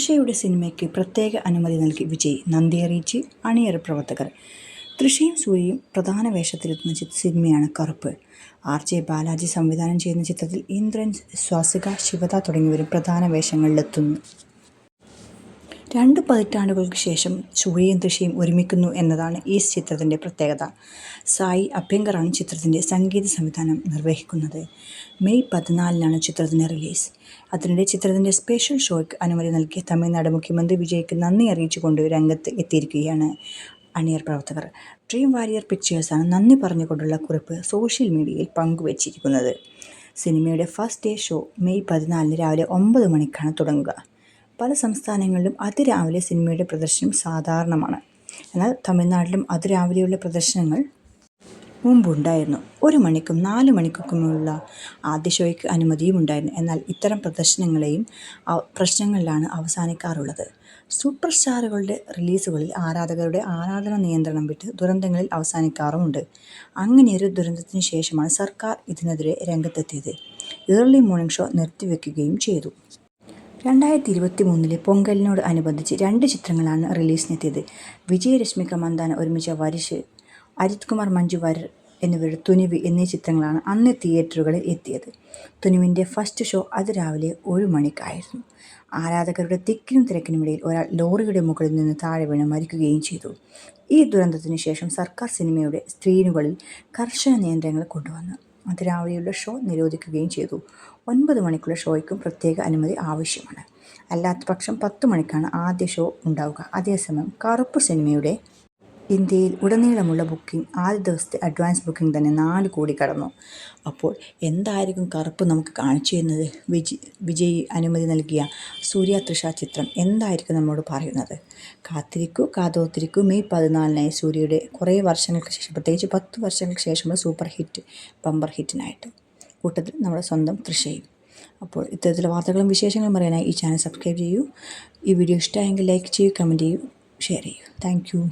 തൃഷയുടെ സിനിമയ്ക്ക് പ്രത്യേക അനുമതി നൽകി വിജയ്, നന്ദി അറിയിച്ച് അണിയറ പ്രവർത്തകർ. തൃഷയും സൂര്യയും പ്രധാന വേഷത്തിലെത്തുന്ന സിനിമയാണ് കറുപ്പ്. RJ ബാലാജി സംവിധാനം ചെയ്യുന്ന ചിത്രത്തിൽ ഇന്ദ്രൻ, സ്വാസിക, ശിവദ തുടങ്ങിയവരും പ്രധാന വേഷങ്ങളിലെത്തുന്നു. 2 പതിറ്റാണ്ടുകൾക്ക് ശേഷം സൂര്യയും തൃഷയും ഒരുമിക്കുന്നു എന്നതാണ് ഈ ചിത്രത്തിൻ്റെ പ്രത്യേകത. സായി അഭ്യങ്കറാണ് ചിത്രത്തിൻ്റെ സംഗീത സംവിധാനം നിർവഹിക്കുന്നത്. മെയ് 14-നാണ് ചിത്രത്തിൻ്റെ റിലീസ്. അതിനിടെ ചിത്രത്തിൻ്റെ സ്പെഷ്യൽ ഷോയ്ക്ക് അനുമതി നൽകിയ തമിഴ്നാട് മുഖ്യമന്ത്രി വിജയ്ക്ക് നന്ദി അറിയിച്ചുകൊണ്ട് രംഗത്ത് എത്തിയിരിക്കുകയാണ് അണിയർ പ്രവർത്തകർ. ഡ്രീം വാരിയർ പിക്ചേഴ്സാണ് നന്ദി പറഞ്ഞുകൊണ്ടുള്ള കുറിപ്പ് സോഷ്യൽ മീഡിയയിൽ പങ്കുവച്ചിരിക്കുന്നത്. സിനിമയുടെ ഫസ്റ്റ് ഡേ ഷോ മെയ് 14-ന് രാവിലെ 9 മണിക്കാണ് തുടങ്ങുക. പല സംസ്ഥാനങ്ങളിലും അതിരാവിലെ സിനിമയുടെ പ്രദർശനം സാധാരണമാണ്. എന്നാൽ തമിഴ്നാട്ടിലും അതിരാവിലെയുള്ള പ്രദർശനങ്ങൾ മുമ്പുണ്ടായിരുന്നു. 1 മണിക്കും 4 മണിക്കുമുള്ള ആദ്യ ഷോയ്ക്ക് അനുമതിയും ഉണ്ടായിരുന്നു. എന്നാൽ ഇത്തരം പ്രശ്നങ്ങളിലാണ് അവസാനിക്കാറുള്ളത്. സൂപ്പർ സ്റ്റാറുകളുടെ റിലീസുകളിൽ ആരാധകരുടെ ആരാധന നിയന്ത്രണം വിട്ട് ദുരന്തങ്ങളിൽ അവസാനിക്കാറുമുണ്ട്. അങ്ങനെയൊരു ദുരന്തത്തിന് ശേഷമാണ് സർക്കാർ ഇതിനെതിരെ രംഗത്തെത്തിയത്. ഏർലി മോർണിംഗ് ഷോ നിർത്തിവെക്കുകയും ചെയ്തു. 2023-ലെ പൊങ്കലിനോട് അനുബന്ധിച്ച് 2 ചിത്രങ്ങളാണ് റിലീസിനെത്തിയത്. വിജയ് രശ്മിക മന്ദാന ഒരുമിച്ച വാരിശ്, അജിത് കുമാർ മഞ്ജു വാര്യർ എന്നിവരുടെ തുനിവ് എന്നീ ചിത്രങ്ങളാണ് അന്ന് തിയേറ്ററുകളിൽ എത്തിയത്. തുനിവിൻ്റെ ഫസ്റ്റ് ഷോ അതിരാവിലെ 1 മണിക്കായിരുന്നു. ആരാധകരുടെ തിക്കിനും തിരക്കിനുമിടയിൽ ഒരാൾ ലോറിയുടെ മുകളിൽ നിന്ന് താഴെ വീണ് മരിക്കുകയും ചെയ്തു. ഈ ദുരന്തത്തിന് ശേഷം സർക്കാർ സിനിമയുടെ സ്ക്രീനുകളിൽ കർശന നിയന്ത്രണങ്ങൾ കൊണ്ടുവന്നു. അതിരാവിലെയുള്ള ഷോ നിരോധിക്കുകയും ചെയ്തു. 9 മണിക്കുള്ള ഷോയ്ക്കും പ്രത്യേക അനുമതി ആവശ്യമാണ്. അല്ലാത്തപക്ഷം 10 മണിക്കാണ് ആദ്യ ഷോ ഉണ്ടാവുക. അതേസമയം കറുപ്പ് സിനിമയുടെ ഇന്ത്യയിൽ ഉടനീളമുള്ള ബുക്കിംഗ് ആദ്യ ദിവസത്തെ അഡ്വാൻസ് ബുക്കിംഗ് തന്നെ 4 കോടി കടന്നു. അപ്പോൾ എന്തായിരിക്കും കറുപ്പ് നമുക്ക് കാണിച്ചു തരുന്നത്? വിജയ് അനുമതി നൽകിയ സൂര്യ തൃഷ ചിത്രം എന്തായിരിക്കും നമ്മോട് പറയുന്നത്? കാതോർത്തിരിക്കൂ. മെയ് 14-നായി സൂര്യയുടെ കുറേ വർഷങ്ങൾക്ക് ശേഷം, പ്രത്യേകിച്ച് 10 വർഷങ്ങൾക്ക് ശേഷമുള്ള സൂപ്പർ ഹിറ്റ് ബമ്പർ ഹിറ്റിനായിട്ട്, കൂട്ടത്തിൽ നമ്മുടെ സ്വന്തം തൃഷയും. അപ്പോൾ ഇത്തരത്തിലുള്ള വാർത്തകളും വിശേഷങ്ങളും അറിയാനായി ഈ ചാനൽ സബ്സ്ക്രൈബ് ചെയ്യൂ. ഈ വീഡിയോ ഇഷ്ടമായെങ്കിൽ ലൈക്ക് ചെയ്യൂ, കമൻറ്റ് ചെയ്യൂ, ഷെയർ ചെയ്യൂ. Thank you.